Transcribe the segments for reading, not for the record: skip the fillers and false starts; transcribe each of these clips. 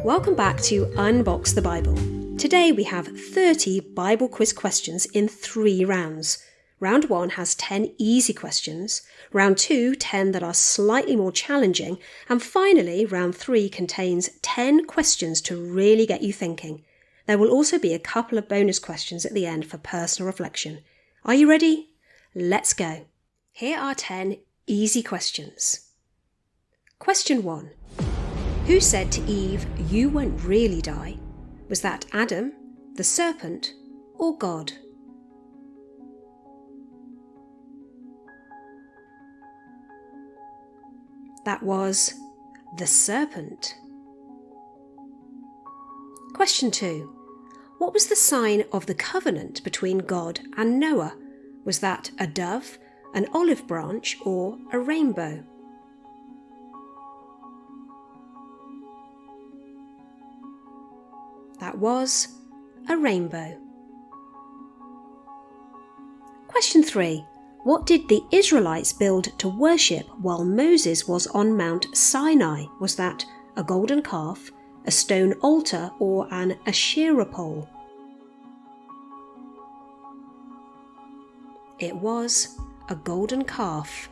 Welcome back to Unbox the Bible. Today we have 30 Bible quiz questions in 3 rounds. Round 1 has 10 easy questions, round 2 10 that are slightly more challenging, and finally round 3 contains 10 questions to really get you thinking. There will also be a couple of bonus questions at the end for personal reflection. Are you ready? Let's go. Here are 10 easy questions. Question 1. Who said to Eve, "You won't really die"? Was that Adam, the serpent, or God? That was the serpent. Question 2. What was the sign of the covenant between God and Noah? Was that a dove, an olive branch, or a rainbow? That was a rainbow. Question 3. What did the Israelites build to worship while Moses was on Mount Sinai? Was that a golden calf, a stone altar, or an Asherah pole? It was a golden calf.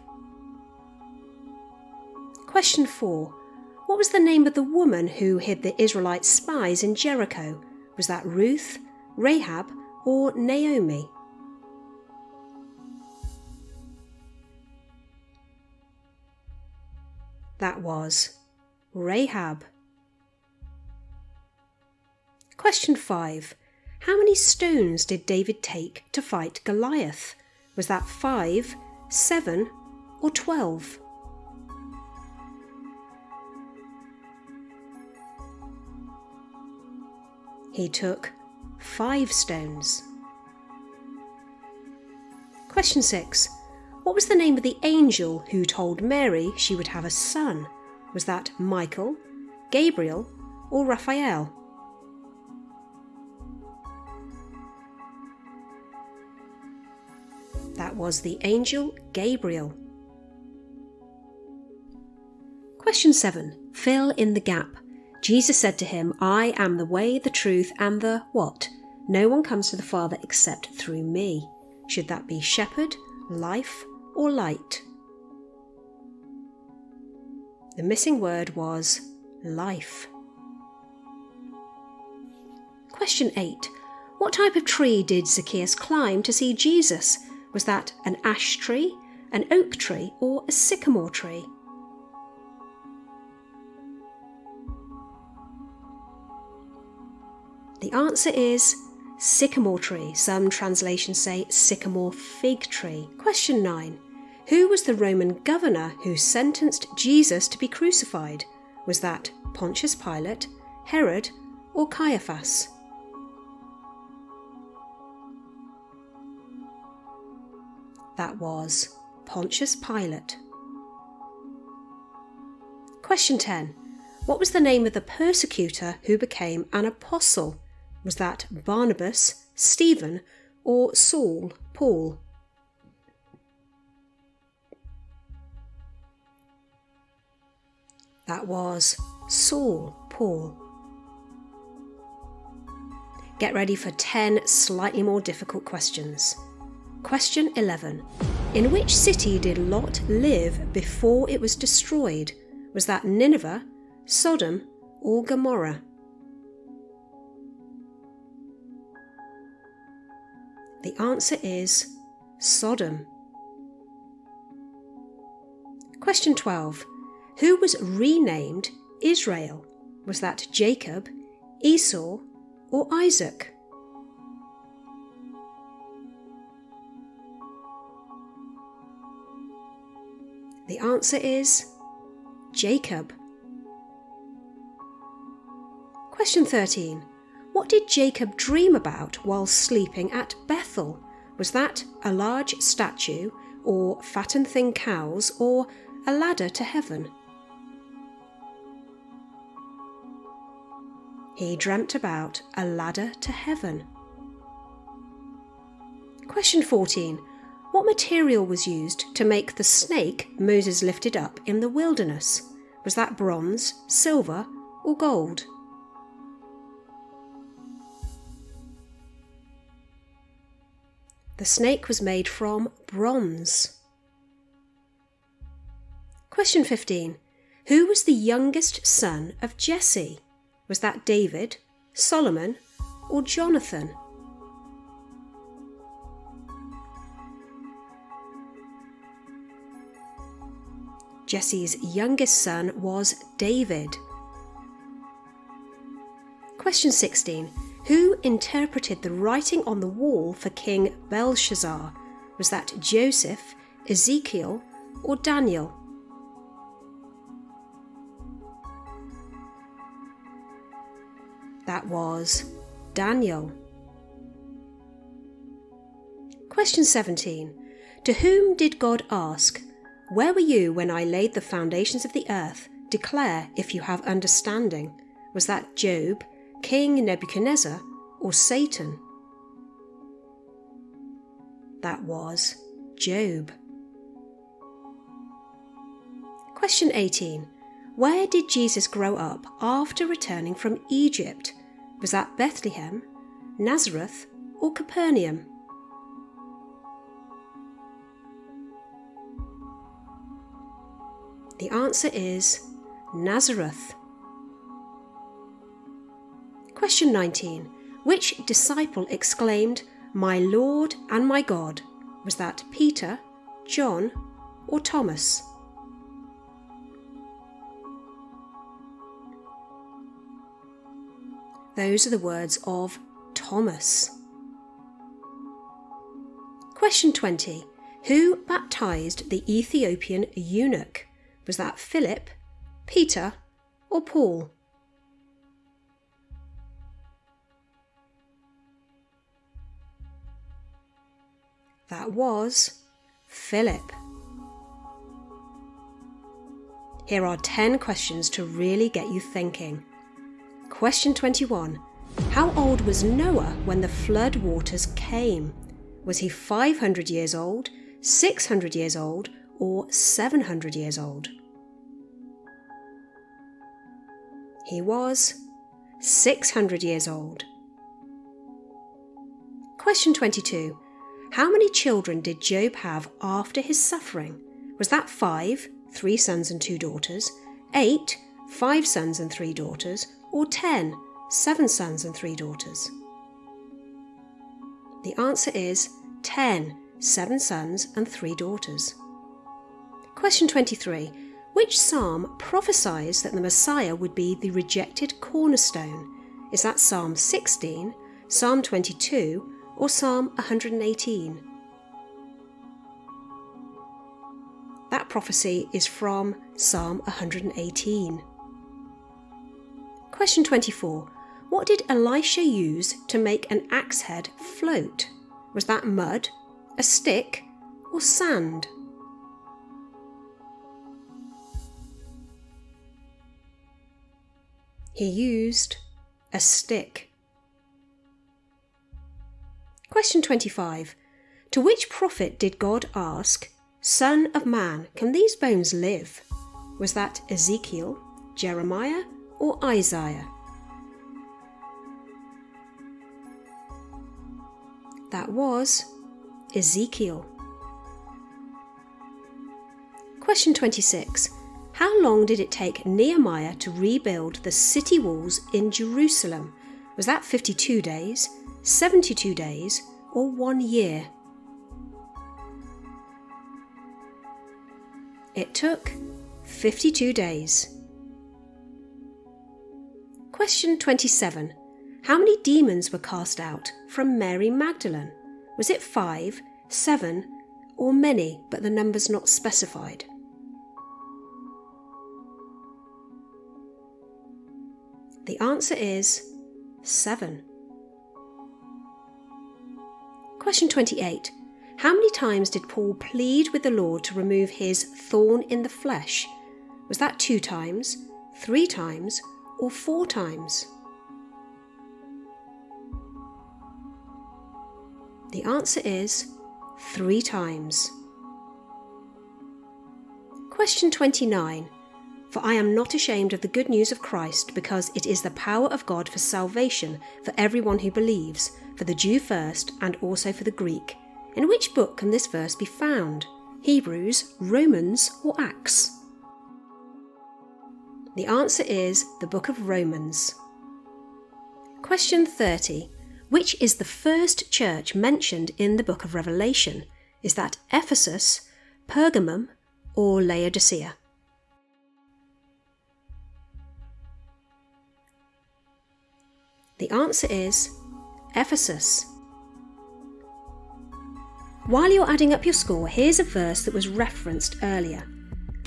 Question 4. What was the name of the woman who hid the Israelite spies in Jericho? Was that Ruth, Rahab, or Naomi? That was Rahab. Question 5. How many stones did David take to fight Goliath? Was that 5, 7, or 12? He took 5 stones. Question 6. What was the name of the angel who told Mary she would have a son? Was that Michael, Gabriel, or Raphael? That was the angel Gabriel. Question 7. Fill in the gap. Jesus said to him, "I am the way, the truth, and the" what? "No one comes to the Father except through me." Should that be shepherd, life, or light? The missing word was life. Question 8. What type of tree did Zacchaeus climb to see Jesus? Was that an ash tree, an oak tree, or a sycamore tree? The answer is sycamore tree. Some translations say sycamore fig tree. Question 9. Who was the Roman governor who sentenced Jesus to be crucified? Was that Pontius Pilate, Herod, or Caiaphas? That was Pontius Pilate. Question 10. What was the name of the persecutor who became an apostle? Was that Barnabas, Stephen, or Saul, Paul? That was Saul, Paul. Get ready for 10 slightly more difficult questions. Question 11. In which city did Lot live before it was destroyed? Was that Nineveh, Sodom, or Gomorrah? The answer is Sodom. Question 12. Who was renamed Israel? Was that Jacob, Esau, or Isaac? The answer is Jacob. Question 13. What did Jacob dream about while sleeping at Bethel? Was that a large statue, or fat and thin cows, or a ladder to heaven? He dreamt about a ladder to heaven. Question 14. What material was used to make the snake Moses lifted up in the wilderness? Was that bronze, silver, or gold? The snake was made from bronze. Question 15. Who was the youngest son of Jesse? Was that David, Solomon, or Jonathan? Jesse's youngest son was David. Question 16. Who interpreted the writing on the wall for King Belshazzar? Was that Joseph, Ezekiel, or Daniel? That was Daniel. Question 17. To whom did God ask, "Where were you when I laid the foundations of the earth? Declare if you have understanding." Was that Job, King Nebuchadnezzar, or Satan? That was Job. Question 18. Where did Jesus grow up after returning from Egypt? Was that Bethlehem, Nazareth, or Capernaum? The answer is Nazareth. Question 19. Which disciple exclaimed, "My Lord and my God"? Was that Peter, John, or Thomas? Those are the words of Thomas. Question 20. Who baptized the Ethiopian eunuch? Was that Philip, Peter, or Paul? That was Philip. Here are 10 questions to really get you thinking. Question 21. How old was Noah when the flood waters came? Was he 500 years old, 600 years old, or 700 years old? He was 600 years old. Question 22. How many children did Job have after his suffering? Was that 5, 3 sons and 2 daughters, 8, 5 sons and 3 daughters, or 10, 7 sons and 3 daughters? The answer is 10, 7 sons and 3 daughters. Question 23. Which psalm prophesies that the Messiah would be the rejected cornerstone? Is that Psalm 16, Psalm 22, or Psalm 118? That prophecy is from Psalm 118. Question 24. What did Elisha use to make an axe head float? Was that mud, a stick, or sand? He used a stick. Question 25. To which prophet did God ask, "Son of man, can these bones live?" Was that Ezekiel, Jeremiah, or Isaiah? That was Ezekiel. Question 26. How long did it take Nehemiah to rebuild the city walls in Jerusalem? Was that 52 days, 72 days, or 1 year? It took 52 days. Question 27. How many demons were cast out from Mary Magdalene? Was it 5, 7, or many, but the number's not specified? The answer is 7. Question 28. How many times did Paul plead with the Lord to remove his thorn in the flesh? Was that 2 times, 3 times, or 4 times? The answer is 3 times. Question 29. For I am not ashamed of the good news of Christ, because it is the power of God for salvation for everyone who believes, for the Jew first and also for the Greek. In which book can this verse be found? Hebrews, Romans, or Acts? The answer is the book of Romans. Question 30. Which is the first church mentioned in the book of Revelation? Is that Ephesus, Pergamum, or Laodicea? The answer is Ephesus. While you're adding up your score, here's a verse that was referenced earlier.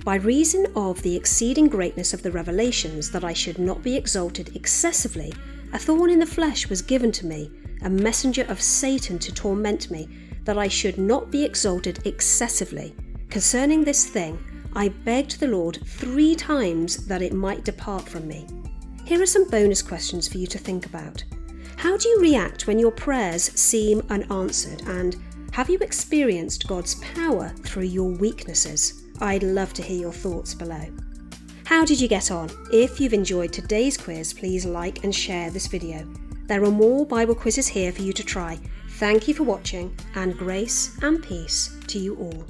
By reason of the exceeding greatness of the revelations, that I should not be exalted excessively, a thorn in the flesh was given to me, a messenger of Satan to torment me, that I should not be exalted excessively. Concerning this thing, I begged the Lord 3 times that it might depart from me. Here are some bonus questions for you to think about. How do you react when your prayers seem unanswered, and have you experienced God's power through your weaknesses? I'd love to hear your thoughts below. How did you get on? If you've enjoyed today's quiz, please like and share this video. There are more Bible quizzes here for you to try. Thank you for watching, and grace and peace to you all.